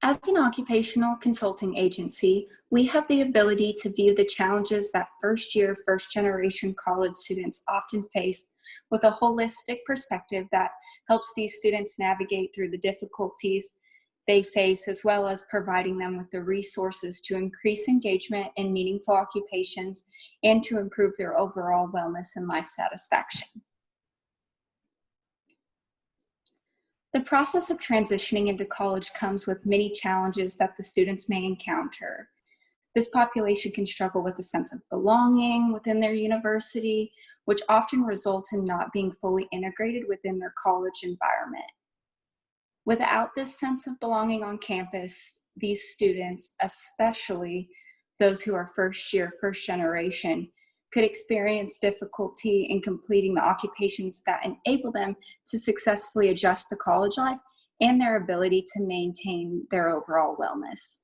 As an occupational consulting agency, we have the ability to view the challenges that first-year, first-generation college students often face with a holistic perspective that helps these students navigate through the difficulties they face, as well as providing them with the resources to increase engagement in meaningful occupations and to improve their overall wellness and life satisfaction. The process of transitioning into college comes with many challenges that the students may encounter. This population can struggle with a sense of belonging within their university, which often results in not being fully integrated within their college environment. Without this sense of belonging on campus, these students, especially those who are first year, first generation, could experience difficulty in completing the occupations that enable them to successfully adjust to college life and their ability to maintain their overall wellness.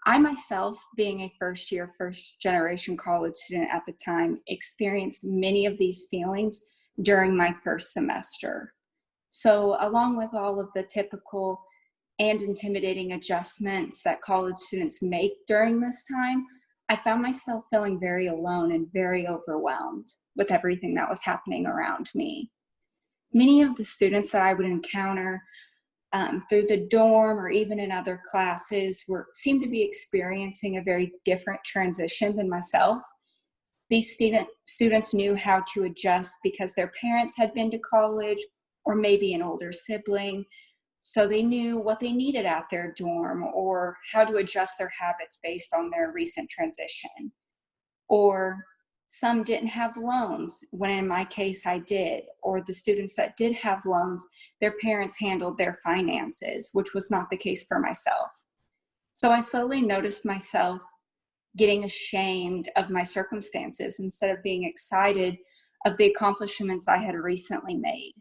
I myself, being a first year, first generation college student at the time, experienced many of these feelings during my first semester. So along with all of the typical and intimidating adjustments that college students make during this time, I found myself feeling very alone and very overwhelmed with everything that was happening around me. Many of the students that I would encounter through the dorm or even in other classes seemed to be experiencing a very different transition than myself. These students knew how to adjust because their parents had been to college or maybe an older sibling, so they knew what they needed at their dorm or how to adjust their habits based on their recent transition. Or some didn't have loans, when in my case I did, or the students that did have loans, their parents handled their finances, which was not the case for myself. So I slowly noticed myself getting ashamed of my circumstances instead of being excited of the accomplishments I had recently made.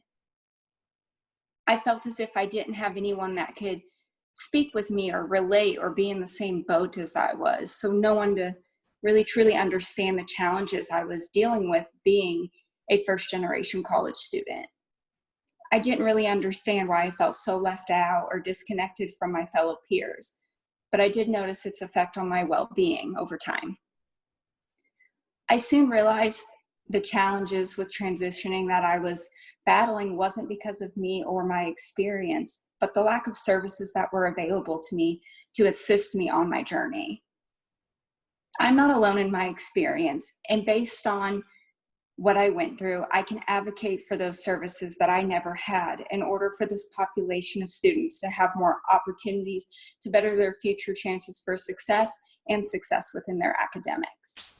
I felt as if I didn't have anyone that could speak with me or relate or be in the same boat as I was. So no one to really truly understand the challenges I was dealing with being a first generation college student. I didn't really understand why I felt so left out or disconnected from my fellow peers, but I did notice its effect on my well-being over time. I soon realized the challenges with transitioning that I was battling wasn't because of me or my experience, but the lack of services that were available to me to assist me on my journey. I'm not alone in my experience, and based on what I went through, I can advocate for those services that I never had in order for this population of students to have more opportunities to better their future chances for success and success within their academics.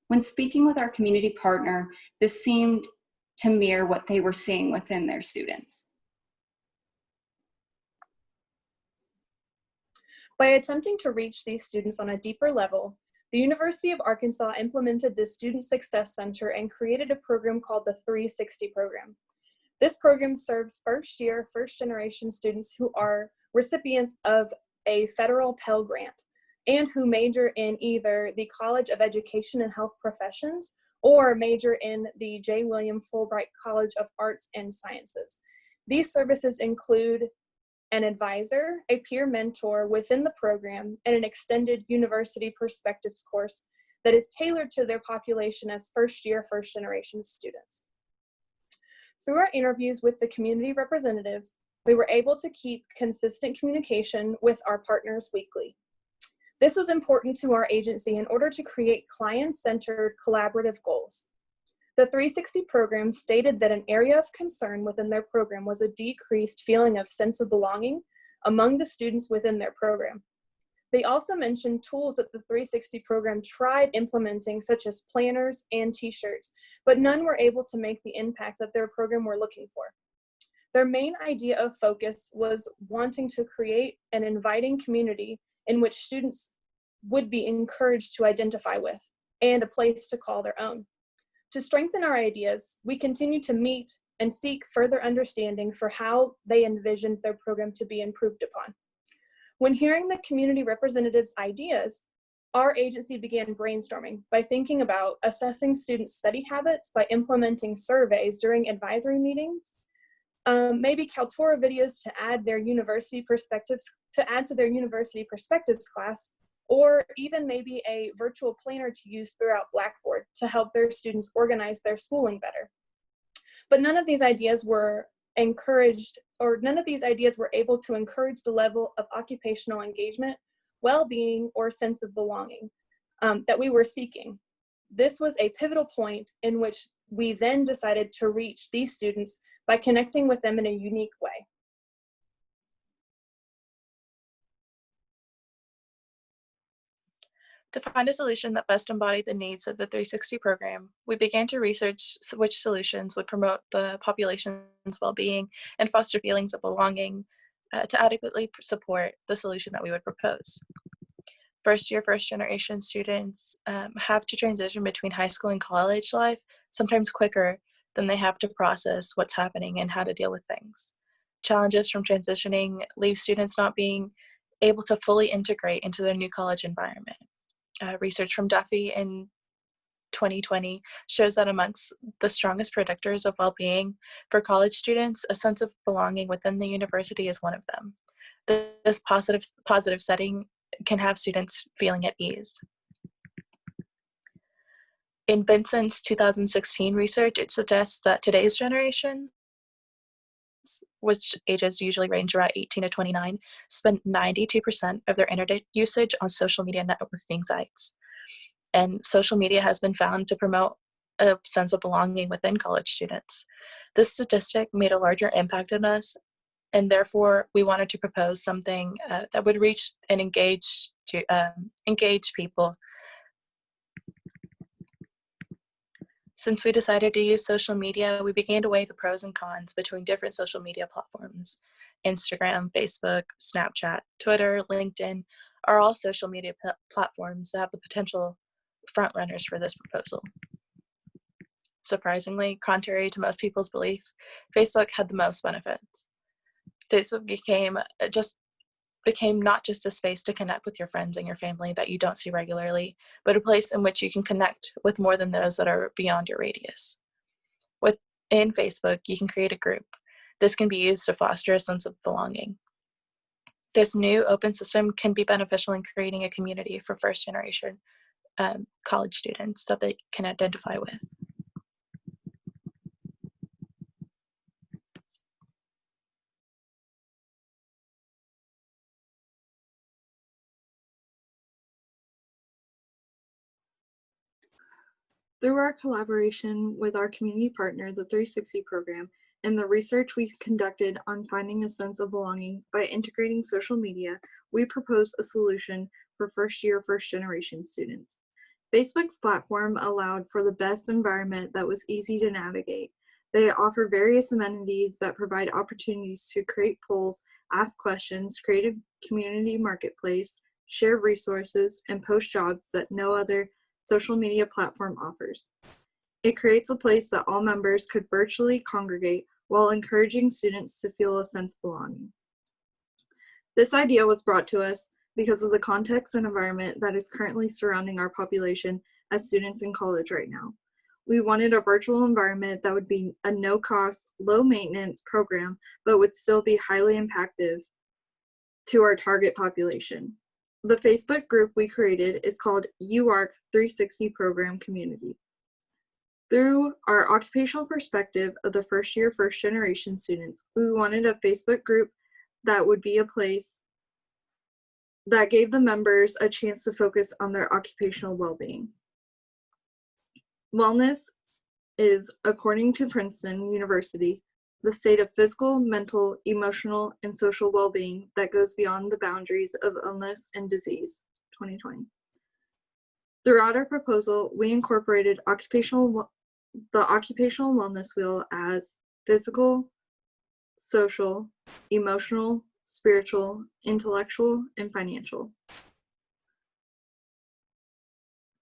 When speaking with our community partner, this seemed to mirror what they were seeing within their students. By attempting to reach these students on a deeper level, the University of Arkansas implemented the Student Success Center and created a program called the 360 program. This program serves first-year, first-generation students who are recipients of a federal Pell Grant and who major in either the College of Education and Health Professions or major in the J. William Fulbright College of Arts and Sciences. These services include an advisor, a peer mentor within the program, and an extended university perspectives course that is tailored to their population as first-year, first-generation students. Through our interviews with the community representatives, we were able to keep consistent communication with our partners weekly. This was important to our agency in order to create client-centered collaborative goals. The 360 program stated that an area of concern within their program was a decreased feeling of sense of belonging among the students within their program. They also mentioned tools that the 360 program tried implementing, such as planners and t-shirts, but none were able to make the impact that their program were looking for. Their main idea of focus was wanting to create an inviting community in which students would be encouraged to identify with and a place to call their own. To strengthen our ideas, we continue to meet and seek further understanding for how they envisioned their program to be improved upon. When hearing the community representatives' ideas, our agency began brainstorming by thinking about assessing student study habits by implementing surveys during advisory meetings, maybe Kaltura videos to add to their university perspectives class, or even maybe a virtual planner to use throughout Blackboard to help their students organize their schooling better. But none of these ideas were encouraged, or none of these ideas were able to encourage the level of occupational engagement, well-being, or sense of belonging that we were seeking. This was a pivotal point in which we then decided to reach these students by connecting with them in a unique way. To find a solution that best embodied the needs of the 360 program, we began to research which solutions would promote the population's well-being and foster feelings of belonging to adequately support the solution that we would propose. First-year, first-generation students have to transition between high school and college life, sometimes quicker than they have to process what's happening and how to deal with things. Challenges from transitioning leave students not being able to fully integrate into their new college environment. Research from Duffy in 2020 shows that amongst the strongest predictors of well-being for college students, a sense of belonging within the university is one of them. This positive setting can have students feeling at ease. In Vincent's 2016 research, it suggests that today's generation, which ages usually range around 18 to 29, spend 92% of their internet usage on social media networking sites. And social media has been found to promote a sense of belonging within college students. This statistic made a larger impact on us, and therefore we wanted to propose something that would reach and engage people. Since we decided to use social media, we began to weigh the pros and cons between different social media platforms. Instagram, Facebook, Snapchat, Twitter, LinkedIn are all social media platforms that have the potential frontrunners for this proposal. Surprisingly, contrary to most people's belief, Facebook had the most benefits. Facebook became not just a space to connect with your friends and your family that you don't see regularly, but a place in which you can connect with more than those that are beyond your radius. Within Facebook, you can create a group. This can be used to foster a sense of belonging. This new open system can be beneficial in creating a community for first-generation college students that they can identify with. Through our collaboration with our community partner, the 360 program, and the research we conducted on finding a sense of belonging by integrating social media, we proposed a solution for first-year, first-generation students. Facebook's platform allowed for the best environment that was easy to navigate. They offer various amenities that provide opportunities to create polls, ask questions, create a community marketplace, share resources, and post jobs that no other social media platform offers. It creates a place that all members could virtually congregate while encouraging students to feel a sense of belonging. This idea was brought to us because of the context and environment that is currently surrounding our population as students in college right now. We wanted a virtual environment that would be a no-cost, low-maintenance program, but would still be highly impactful to our target population. The Facebook group we created is called UARC 360 Program Community. Through our occupational perspective of the first-year, first-generation students, we wanted a Facebook group that would be a place that gave the members a chance to focus on their occupational well-being. Wellness is, according to Princeton University, the state of physical, mental, emotional, and social well-being that goes beyond the boundaries of illness and disease, 2020. Throughout our proposal, we incorporated the occupational wellness wheel as physical, social, emotional, spiritual, intellectual, and financial.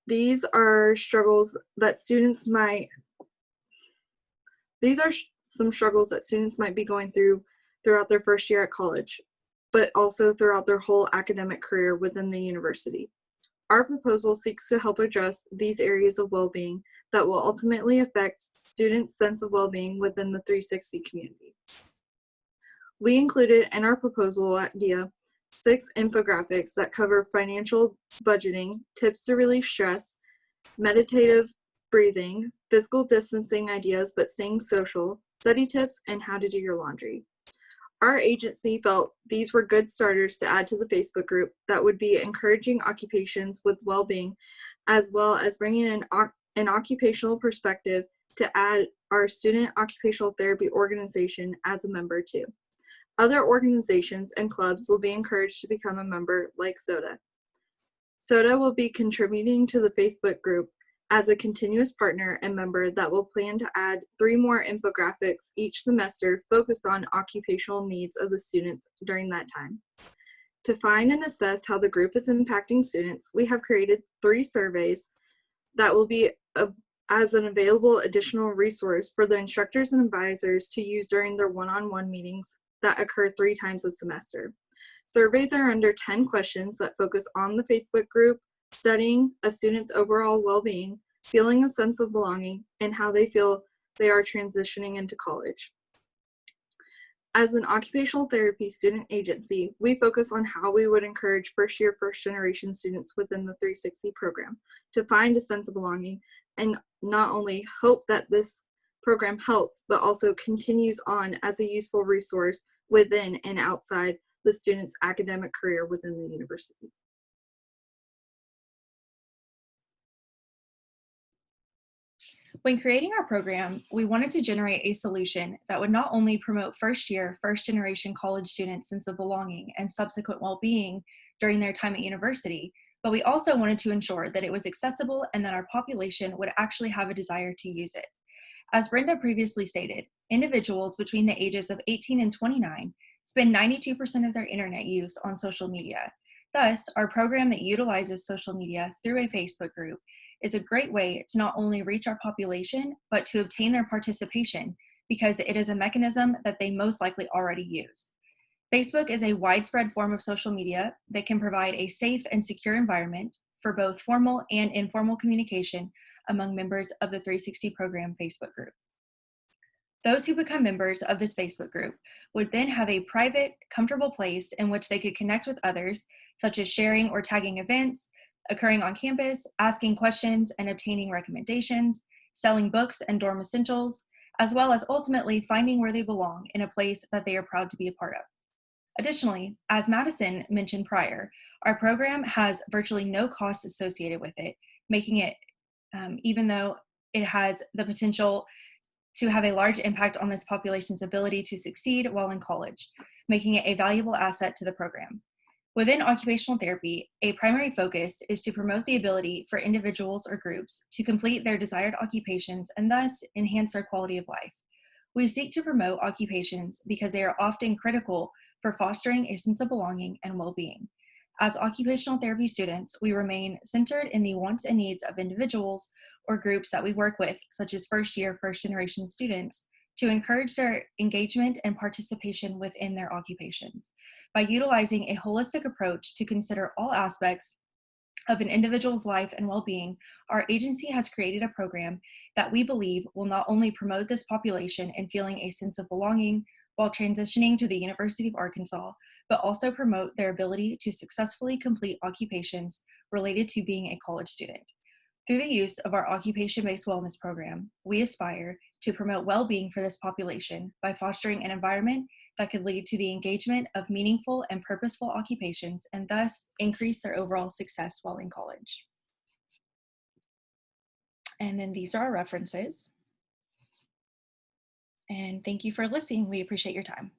These are struggles that students might be going through throughout their first year at college, but also throughout their whole academic career within the university. Our proposal seeks to help address these areas of well-being that will ultimately affect students' sense of well-being within the 360 community. We included in our proposal idea 6 infographics that cover financial budgeting, tips to relieve stress, meditative breathing, physical distancing ideas but staying social, study tips, and how to do your laundry. Our agency felt these were good starters to add to the Facebook group that would be encouraging occupations with well-being, as well as bringing in an occupational perspective to add our student occupational therapy organization as a member too. Other organizations and clubs will be encouraged to become a member like SOTA. SOTA will be contributing to the Facebook group as a continuous partner and member that will plan to add 3 more infographics each semester focused on occupational needs of the students during that time. To find and assess how the group is impacting students, we have created 3 surveys that will be as an available additional resource for the instructors and advisors to use during their one-on-one meetings that occur 3 times a semester. Surveys are under 10 questions that focus on the Facebook group, studying a student's overall well-being, feeling a sense of belonging, and how they feel they are transitioning into college. As an occupational therapy student agency, we focus on how we would encourage first-year, first-generation students within the 360 program to find a sense of belonging and not only hope that this program helps, but also continues on as a useful resource within and outside the student's academic career within the university. When creating our program, we wanted to generate a solution that would not only promote first-year, first-generation college students' sense of belonging and subsequent well-being during their time at university, but we also wanted to ensure that it was accessible and that our population would actually have a desire to use it. As Brenda previously stated, individuals between the ages of 18 and 29 spend 92% of their internet use on social media. Thus, our program that utilizes social media through a Facebook group is a great way to not only reach our population, but to obtain their participation because it is a mechanism that they most likely already use. Facebook is a widespread form of social media that can provide a safe and secure environment for both formal and informal communication among members of the 360 program Facebook group. Those who become members of this Facebook group would then have a private, comfortable place in which they could connect with others, such as sharing or tagging events occurring on campus, asking questions and obtaining recommendations, selling books and dorm essentials, as well as ultimately finding where they belong in a place that they are proud to be a part of. Additionally, as Madison mentioned prior, our program has virtually no cost associated with it, making it, even though it has the potential to have a large impact on this population's ability to succeed while in college, making it a valuable asset to the program. Within occupational therapy, a primary focus is to promote the ability for individuals or groups to complete their desired occupations and thus enhance their quality of life. We seek to promote occupations because they are often critical for fostering a sense of belonging and well-being. As occupational therapy students, we remain centered in the wants and needs of individuals or groups that we work with, such as first-year, first-generation students, to encourage their engagement and participation within their occupations. By utilizing a holistic approach to consider all aspects of an individual's life and well-being, our agency has created a program that we believe will not only promote this population in feeling a sense of belonging while transitioning to the University of Arkansas, but also promote their ability to successfully complete occupations related to being a college student. Through the use of our occupation-based wellness program, we aspire to promote well-being for this population by fostering an environment that could lead to the engagement of meaningful and purposeful occupations and thus increase their overall success while in college. And then these are our references. And thank you for listening. We appreciate your time.